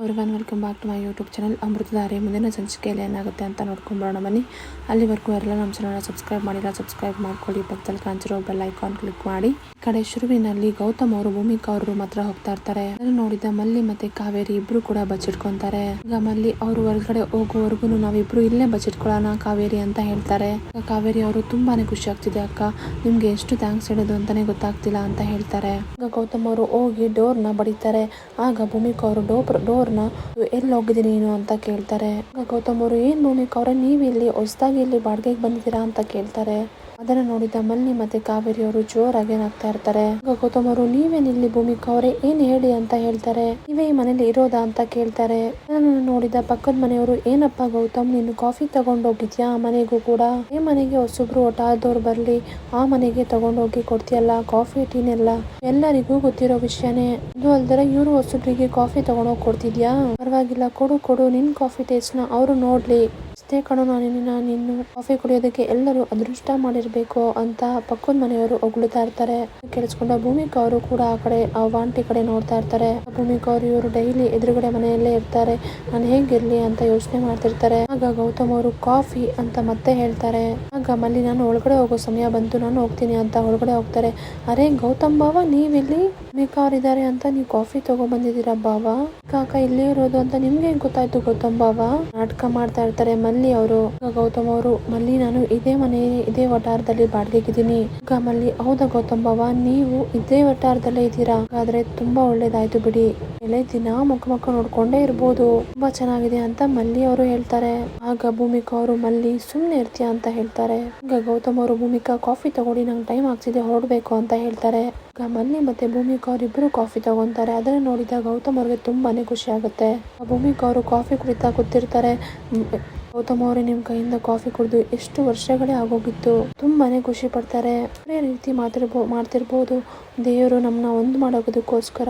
Everyone welcome back to my YouTube channel Amruthadhaare. ಮುಂದಿನ ಸಂಚಿಕೆಯಲ್ಲಿ ಏನಾಗುತ್ತೆ ಅಂತ ನೋಡ್ಕೊಂಬರೋಣ ಬನ್ನಿ. ಅಲ್ಲಿವರೆಗೂ ಎಲ್ಲ ನಮ್ಮ ಚಾನಲ್ನ ಸಬ್ಸ್ಕ್ರೈಬ್ ಮಾಡಿಲ್ಲ, ಸಬ್ಸ್ಕ್ರೈಬ್ ಮಾಡ್ಕೊಳ್ಳಿ. ಪಕ್ಕದಲ್ಲಿ ಕಾಣಿಸಿರೋ ಬೆಲ್ ಐಕಾನ್ ಕ್ಲಿಕ್ ಮಾಡಿ. ಈ ಕಡೆ ಶುರುವಿನಲ್ಲಿ ಗೌತಮ್ ಅವರು ಭೂಮಿಕಾ ಅವರು ಮಾತ್ರ ಹೋಗ್ತಾ ಇರ್ತಾರೆ. ಅದನ್ನು ನೋಡಿದ ಮಲ್ಲಿ ಮತ್ತೆ ಕಾವೇರಿ ಇಬ್ರು ಕೂಡ ಬಚ್ಚಿಟ್ಕೊಂತಾರೆ. ಈಗ ಮಲ್ಲಿ ಅವರು ಹೊರಗಡೆ ಹೋಗುವವರೆಗೂ ನಾವಿಬ್ರು ಇಲ್ಲೇ ಬಚ್ಚಿಟ್ಕೊಳ್ಳೋಣ ಕಾವೇರಿ ಅಂತ ಹೇಳ್ತಾರೆ. ಕಾವೇರಿ ಅವರು ತುಂಬಾನೇ ಖುಷಿ ಆಗ್ತಿದೆ ಅಕ್ಕ, ನಿಮ್ಗೆ ಎಷ್ಟು ಥ್ಯಾಂಕ್ಸ್ ಹೇಳೋದು ಅಂತಾನೆ ಗೊತ್ತಾಗ್ತಿಲ್ಲ ಅಂತ ಹೇಳ್ತಾರೆ. ಈಗ ಗೌತಮ್ ಅವರು ಹೋಗಿ ಡೋರ್ನ ಬಡಿತಾರೆ. ಆಗ ಭೂಮಿಕಾ ಅವರು ಡೋರ್ನ ಎಲ್ಲಿ ಹೋಗಿದ್ದೀನಿ ನೀನು ಅಂತ ಕೇಳ್ತಾರೆ. ಗೌತಮ್ ಅವರು ಏನ್ ಭೂಮಿಕಾ ಅವರೇ, ನೀವು ಇಲ್ಲಿ ಹೊಸದಾಗಿ ಇಲ್ಲಿ ಬಾಡಿಗೆಗೆ ಬಂದಿದ್ದೀರಾ ಅಂತ ಕೇಳ್ತಾರೆ. ಅದನ್ನ ನೋಡಿದ ಮಲ್ಲಿ ಮತ್ತೆ ಕಾವೇರಿ ಅವರು ಜೋರಾಗಿ ನಗ್ತಾ ಇರ್ತಾರೆ. ಗೌತಮ್ ಅವರು ನೀವೇನ್ ಇಲ್ಲಿ ಭೂಮಿಕಾ ಅವರೇ, ಏನ್ ಹೇಳಿ ಅಂತ ಹೇಳ್ತಾರೆ. ನೀವೇ ಈ ಮನೇಲಿ ಇರೋದಾ ಅಂತ ಕೇಳ್ತಾರೆ. ಅದನ್ನು ನೋಡಿದ ಪಕ್ಕದ ಮನೆಯವರು, ಏನಪ್ಪ ಗೌತಮ್ ನೀನು ಕಾಫಿ ತಗೊಂಡೋಗಿದ್ಯಾ ಆ ಮನೆಗೂ ಕೂಡ, ಈ ಮನೆಗೆ ಹೊಸಬ್ರು ಒಟ್ಟಾದವ್ರು ಬರ್ಲಿ ಆ ಮನೆಗೆ ತಗೊಂಡೋಗಿ ಕೊಡ್ತೀಯಲ್ಲ ಕಾಫಿ ಟೀನೆಲ್ಲ, ಎಲ್ಲರಿಗೂ ಗೊತ್ತಿರೋ ವಿಷಯನೇ. ಇದು ಅಲ್ದರೆ ಇವರು ಹೊಸಬ್ರಿಗೆ ಕಾಫಿ ತಗೊಂಡೋಗಿ ಕೊಡ್ತಿದ್ಯಾ, ಪರವಾಗಿಲ್ಲ ಕೊಡು ನಿನ್ ಕಾಫಿ ಟೇಸ್ಟ್ ನ ಅವರು ನೋಡ್ಲಿ. ಅಷ್ಟೇ ಕಣೋ, ನಿನ್ನ ಕಾಫಿ ಕುಡಿಯೋದಕ್ಕೆ ಎಲ್ಲರೂ ಅದೃಷ್ಟ ಮಾಡಿರ್ಬೇಕು ಅಂತ ಪಕ್ಕದ ಮನೆಯವರು ಹೊಗಳ್ತಾ ಇರ್ತಾರೆ. ಕೇಳಿಸ್ಕೊಂಡ ಭೂಮಿಕಾ ಅವರು ಕೂಡ ಆ ಕಡೆ ಆ ವಾಂಟಿ ಕಡೆ ನೋಡ್ತಾ ಇರ್ತಾರೆ. ಭೂಮಿಕಾ ಅವರು ಇವರು ಡೈಲಿ ಎದುರುಗಡೆ ಮನೆಯಲ್ಲೇ ಇರ್ತಾರೆ, ನಾನು ಹೇಗಿರ್ಲಿ ಅಂತ ಯೋಚನೆ ಮಾಡ್ತಿರ್ತಾರೆ. ಆಗ ಗೌತಮ್ ಅವರು ಕಾಫಿ ಅಂತ ಮತ್ತೆ ಹೇಳ್ತಾರೆ. ಆಗ ಮಲ್ಲಿ ನಾನು ಒಳಗಡೆ ಹೋಗೋ ಸಮಯ ಬಂತು, ನಾನು ಹೋಗ್ತೀನಿ ಅಂತ ಒಳಗಡೆ ಹೋಗ್ತಾರೆ. ಅರೆ ಗೌತಮ್ ಬಾವ, ನೀವಿಲ್ಲಿ ಭೂಮಿಕಾ ಅವರಿದ್ದಾರೆ ಅಂತ ನೀವು ಕಾಫಿ ತಗೊಂಡ್ಬಂದಿದ್ದೀರಾ ಬಾವ, ಕಾಕ ಇಲ್ಲೇ ಇರೋದು ಅಂತ ನಿಮ್ಗೆ ಹೆಂಗ್ ಗೊತ್ತಾಯ್ತು ಗೌತಮ್ ಬಾವ, ನಾಟಕ ಮಾಡ್ತಾ ಇರ್ತಾರೆ ಮಲ್ಲಿ ಅವರು. ಗೌತಮ್ ಅವರು, ಮಲ್ಲಿ ನಾನು ಇದೇ ವಟಾರದಲ್ಲಿ ಬಾಡಿಗೆಗಿದ್ದೀನಿ. ಮಲ್ಲಿ, ಹೌದಾ ಗೌತಮ್ ಬಾವ, ನೀವು ಇದೇ ವಟಾರದಲ್ಲೇ ಇದ್ದೀರಾ, ಹಾಗಾದ್ರೆ ತುಂಬಾ ಒಳ್ಳೇದಾಯ್ತು ಬಿಡಿ, ಎಲ್ಲ ದಿನ ಮುಖ ನೋಡ್ಕೊಂಡೇ ಇರ್ಬೋದು, ತುಂಬಾ ಚೆನ್ನಾಗಿದೆ ಅಂತ ಮಲ್ಲಿ ಅವರು ಹೇಳ್ತಾರೆ. ಆಗ ಭೂಮಿಕಾ ಅವರು, ಮಲ್ಲಿ ಸುಮ್ನೆ ಇರ್ತೀಯಾ ಅಂತ ಹೇಳ್ತಾರೆ. ಈಗ ಗೌತಮ್ ಅವರು, ಭೂಮಿಕಾ ಕಾಫಿ ತಗೊಳ್ಳಿ, ನಂಗೆ ಟೈಮ್ ಆಗ್ತಿದೆ ಹೊರಡ್ಬೇಕು ಅಂತ ಹೇಳ್ತಾರೆ. ಮಲ್ಲಿ ಮತ್ತೆ ಭೂಮಿಕಾ ಅವರಿಬ್ರು ಕಾಫಿ ತಗೊಂತಾರೆ. ಅದನ್ನ ನೋಡಿದ ಗೌತಮ್ ಅವ್ರಿಗೆ ತುಂಬಾನೇ ಖುಷಿ ಆಗುತ್ತೆ. ಭೂಮಿಕಾ ಅವರು ಕಾಫಿ ಕುಡಿತಾ ಕೂತಿರ್ತಾರೆ. ಗೌತಮ್ ಅವರೇ, ನಿಮ್ ಕೈಯಿಂದ ಕಾಫಿ ಕುಡಿದು ಎಷ್ಟು ವರ್ಷಗಳೇ ಆಗೋಗಿತ್ತು, ತುಂಬಾನೇ ಖುಷಿ ಪಡ್ತಾರೆ. ಅದೇ ರೀತಿ ಮಾಡ್ತಿರ್ಬೋದು, ದೇವರು ನಮ್ಮನ್ನ ಒಂದು ಮಾಡೋದಕ್ಕೋಸ್ಕರ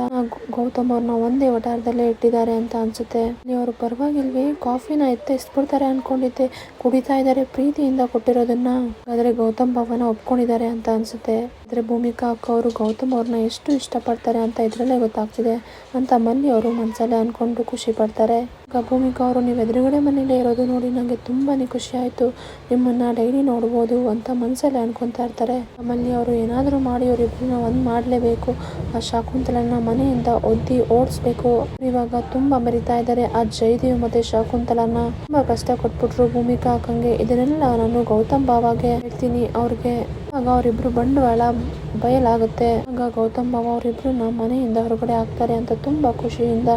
ಗೌತಮ್ ಅವ್ರನ್ನ ಒಂದೇ ವಟಾರದಲ್ಲೇ ಇಟ್ಟಿದ್ದಾರೆ ಅಂತ ಅನ್ಸುತ್ತೆ. ಅವರು ಪರವಾಗಿಲ್ವೇ, ಕಾಫಿನ ಎತ್ತಿಸ್ಬಿಡ್ತಾರೆ ಅನ್ಕೊಂಡಿದ್ದೆ, ಕುಡಿತಾ ಇದ್ದಾರೆ ಪ್ರೀತಿಯಿಂದ ಕೊಟ್ಟಿರೋದನ್ನ. ಆದ್ರೆ ಗೌತಮ್ ಭವನ ಒಪ್ಕೊಂಡಿದ್ದಾರೆ ಅಂತ ಅನ್ಸುತ್ತೆ. ಆದ್ರೆ ಭೂಮಿಕಾ ಅಕ್ಕ ಅವರು ಗೌತಮ್ ಅವ್ರನ್ನ ಎಷ್ಟು ಇಷ್ಟಪಡ್ತಾರೆ ಅಂತ ಇದ್ರಲ್ಲೇ ಗೊತ್ತಾಗ್ತಿದೆ ಅಂತ ಮಲ್ಲಿ ಅವರು ಮನ್ಸಲ್ಲೇ ಅನ್ಕೊಂಡು ಖುಷಿ ಪಡ್ತಾರೆ. ಭೂಮಿಕಾ ಅವರು, ನೀವು ಎದುರುಗಡೆ ಮನೇಲೇ ಇರೋದು ನೋಡಿ ನಂಗೆ ತುಂಬಾನೇ ಖುಷಿ ಆಯ್ತು, ನಿಮ್ಮನ್ನ ಡೈಲಿ ನೋಡ್ಬೋದು ಅಂತ ಮನ್ಸಲ್ಲೇ ಅನ್ಕೊಂತಾ ಇರ್ತಾರೆ. ಮಲ್ಲಿ ಅವರು ಏನಾದ್ರು ಮಾಡಿ ಅವರಿಬ್ಬರನ್ನ ಒಂದ್ ಮಾಡ್ಲೇಬೇಕು, ಆ ಶಾಕುಂತಲನ ಮನೆಯಿಂದ ಒದ್ದಿ ಓಡಿಸ್ಬೇಕು. ಇವಾಗ ತುಂಬಾ ಮೆರಿತಾ ಇದ್ದಾರೆ ಆ ಜಯದೇವ್ ಮತ್ತೆ ಶಾಕುಂತಲನ, ತುಂಬಾ ಕಷ್ಟ ಕೊಟ್ಬಿಟ್ರು ಭೂಮಿಕಾ ಅಕ್ಕಂಗೆ. ಇದನ್ನೆಲ್ಲ ನಾನು ಗೌತಮ್ ಬಾವಾಗೆ ಹೇಳ್ತೀನಿ ಅವ್ರಿಗೆ, ಆಗ ಅವರಿಬ್ರು ಬಂಡವಾಳ ಬಯಲಾಗುತ್ತೆ. ಆಗ ಗೌತಮ್ ಬಾವ ಅವರಿಬ್ರನ್ನ ಮನೆಯಿಂದ ಹೊರಗಡೆ ಹಾಕ್ತಾರೆ ಅಂತ ತುಂಬಾ ಖುಷಿಯಿಂದ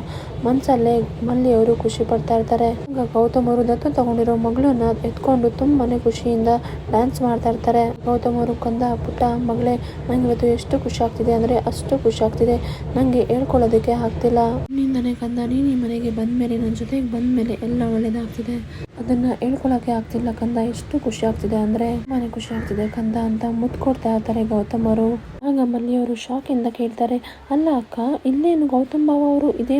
ಮನ್ಸಲ್ಲೇ ಮಲ್ಲಿ ಅವರು ಖುಷಿ ಪಡ್ತಾ ಇರ್ತಾರೆ. ಆಗ ಗೌತಮ್ ಅವರು ದತ್ತು ತಗೊಂಡಿರೋ ಮಗಳನ್ನ ಎತ್ಕೊಂಡು ತುಂಬಾನೇ ಖುಷಿಯಿಂದ ಡ್ಯಾನ್ಸ್ ಮಾಡ್ತಾ ಇರ್ತಾರೆ. ಗೌತಮ್ ಅವರು, ಕಂದ ಪುಟ್ಟ ಮಗಳೇ, ನಂಗೆ ಇವತ್ತು ಎಷ್ಟು ಖುಷಿ ಆಗ್ತಿದೆ ಅಂದ್ರೆ ಅಷ್ಟು ಖುಷಿ ಆಗ್ತಿದೆ, ನಂಗೆ ಹೇಳ್ಕೊಳ್ಳೋದಕ್ಕೆ ಆಗ್ತಿಲ್ಲ. ನಿಂದನೆ ಕಂದ, ನೀನ್ ಈ ಮನೆಗೆ ಬಂದ್ಮೇಲೆ, ನನ್ನ ಜೊತೆಗೆ ಬಂದ್ಮೇಲೆ ಎಲ್ಲ ಒಳ್ಳೇದಾಗ್ತಿದೆ, ಅದನ್ನ ಹೇಳ್ಕೊಳಕ್ಕೆ ಆಗ್ತಿಲ್ಲ ಕಂದ, ಎಷ್ಟು ಖುಷಿ ಆಗ್ತಿದೆ ಅಂದ್ರೆ ತುಂಬಾನೇ ಖುಷಿ ಆಗ್ತಿದೆ ಕಂದ ಅಂತ ಮುತ್ತು ಕೊಡ್ತಾ ಇರ್ತಾರೆ ಗೌತಮ್ ಅವರು. ಆಗ ಮಲ್ಲಿ ಅವರು ಶಾಕ್ ಇಂದ ಕೇಳ್ತಾರೆ, ಅಲ್ಲ ಅಕ್ಕ, ಇಲ್ಲೇನು ಗೌತಮ್ ಬಾವ ಅವರು ಇದೇ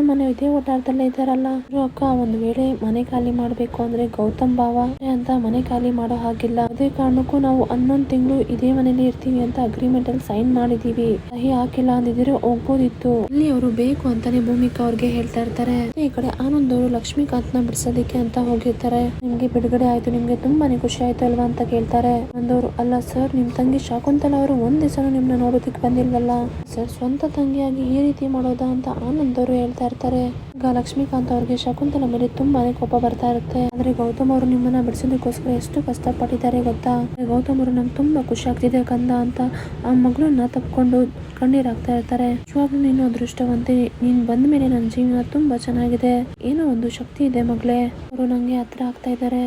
ವಟಾರದಲ್ಲೇ ಇದ್ದಾರಲ್ಲ ಅಕ್ಕ, ಒಂದು ವೇಳೆ ಮನೆ ಖಾಲಿ ಮಾಡ್ಬೇಕು ಅಂದ್ರೆ ಗೌತಮ್ ಬಾವ ಅಂತ ಮನೆ ಖಾಲಿ ಮಾಡೋ ಹಾಗಿಲ್ಲ, ಅದೇ ಕಾರಣಕ್ಕೂ ನಾವು 11 ತಿಂಗಳು ಇದೇ ಮನೇಲಿ ಇರ್ತೀವಿ ಅಂತ ಅಗ್ರಿಮೆಂಟ್ ಅಲ್ಲಿ ಸೈನ್ ಮಾಡಿದೀವಿ, ಸಹಿ ಹಾಕಿಲ್ಲ ಅಂದಿದ್ರೆ ಹೋಗ್ಬೋದಿತ್ತು. ಇಲ್ಲಿ ಅವರು ಬೇಕು ಅಂತಾನೆ ಭೂಮಿಕಾ ಅವ್ರಿಗೆ ಹೇಳ್ತಾ ಇರ್ತಾರೆ. ಈ ಕಡೆ ಆನಂದ್ ಅವರು ಲಕ್ಷ್ಮೀಕಾಂತ್ನ ಬಿಡಿಸೋದಿಕ್ಕೆ ಅಂತ ಹೋಗಿರ್ತಾರೆ. ನಿಮ್ಗೆ ಬಿಡುಗಡೆ ಆಯ್ತು, ನಿಮ್ಗೆ ತುಂಬಾನೇ ಖುಷಿ ಆಯ್ತು ಅಲ್ವಾ ಅಂತ ಕೇಳ್ತಾರೆ. ಅಂದವರು, ಅಲ್ಲ ಸರ್, ನಿಮ್ ತಂಗಿ ಶಾಕುಂತಲ ಅವರು ಒಂದ್ ದಿವಸನೂ ನಿಮ್ನ ನೋಡೋದಕ್ಕೆ ಬಂದಿಲ್ವಲ್ಲ ಸರ್, ಸ್ವಂತ ತಂಗಿಯಾಗಿ ಈ ರೀತಿ ಮಾಡೋದಾ ಅಂತ ಆನಂದ್ ಅವರು ಹೇಳ್ತಾ ಇರ್ತಾರೆ. ಈಗ ಲಕ್ಷ್ಮೀಕಾಂತ್ ಅವ್ರಿಗೆ ಶಕುಂತಲ ಮೇಲೆ ತುಂಬಾನೇ ಕೋಪ ಬರ್ತಾ ಇರುತ್ತೆ. ಆದ್ರೆ ಗೌತಮ್ ಅವರು ನಿಮ್ಮನ್ನ ಬಿಡಿಸೋದಕ್ಕೋಸ್ಕರ ಎಷ್ಟು ಕಷ್ಟಪಟ್ಟಿದ್ದಾರೆ ಗೊತ್ತಾ, ಗೌತಮ್ ಅವರು ನಂಗೆ ತುಂಬಾ ಖುಷಿ ಆಗ್ತಿದೆ ಕಂದ ಅಂತ ಆ ಮಗಳನ್ನ ತಪ್ಕೊಂಡು ಕಣ್ಣೀರಾಗ್ತಾ ಇರ್ತಾರೆ. ನಿಜವಾಗ್ಲೂ ನೀನು ಅದೃಷ್ಟವಂತೆ, ನೀನ್ ಬಂದ ಮೇಲೆ ನನ್ನ ಜೀವನ ತುಂಬಾ ಚೆನ್ನಾಗಿದೆ, ಏನೋ ಒಂದು ಶಕ್ತಿ ಇದೆ ಮಗಳೇ, ಅವರು ನಂಗೆ ಹತ್ರ ಆಗ್ತಾ ಇದ್ದಾರೆ,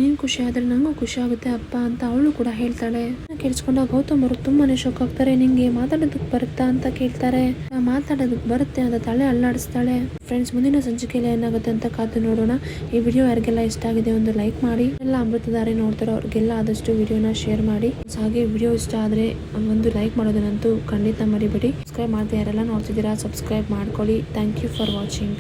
ನೀನ್ ಖುಷಿ ಆದ್ರೆ ನಂಗೂ ಖುಷಿ ಆಗುತ್ತೆ ಅಪ್ಪ ಅಂತ ಅವಳು ಕೂಡ ಹೇಳ್ತಾಳೆ. ಕೇಳಿಸ್ಕೊಂಡ ಗೌತಮ್ ಅವರು ತುಂಬಾನೇ ಶಾಕ್ ಆಗ್ತಾರೆ. ನಿಂಗೆ ಮಾತಾಡೋದಕ್ಕೆ ಬರುತ್ತಾ ಅಂತ ಕೇಳ್ತಾರೆ. ಮಾತಾಡೋದಕ್ಕೆ ಬರುತ್ತೆ ಅಂತ ತಲೆ ಅಲ್ಲಾಡಿಸ್ತಾಳೆ. ಫ್ರೆಂಡ್ಸ್, ಮುಂದಿನ ಸಂಚಿಕೆಯಲ್ಲಿ ಏನಾಗುತ್ತೆ ಅಂತ ಕಾದು ನೋಡೋಣ. ಈ ವಿಡಿಯೋ ಯಾರಿಗೆಲ್ಲ ಇಷ್ಟ ಆಗಿದೆ ಒಂದು ಲೈಕ್ ಮಾಡಿ, ಎಲ್ಲ ಅಮೃತಧಾರೆ ನೋಡ್ತಾರೋ ಅವ್ರಿಗೆಲ್ಲ ಆದಷ್ಟು ವಿಡಿಯೋನ ಶೇರ್ ಮಾಡಿ. ಹಾಗೆ ವಿಡಿಯೋ ಇಷ್ಟ ಆದ್ರೆ ಒಂದು ಲೈಕ್ ಮಾಡೋದನ್ನಂತೂ ಖಂಡಿತ ಮರಿಬೇಡಿ. ಸಬ್ಸ್ಕ್ರೈಬ್ ಮಾಡದೆ ಯಾರೆಲ್ಲ ನೋಡ್ತಿದ್ದೀರಾ ಸಬ್ಸ್ಕ್ರೈಬ್ ಮಾಡ್ಕೊಳ್ಳಿ. Thank you for watching.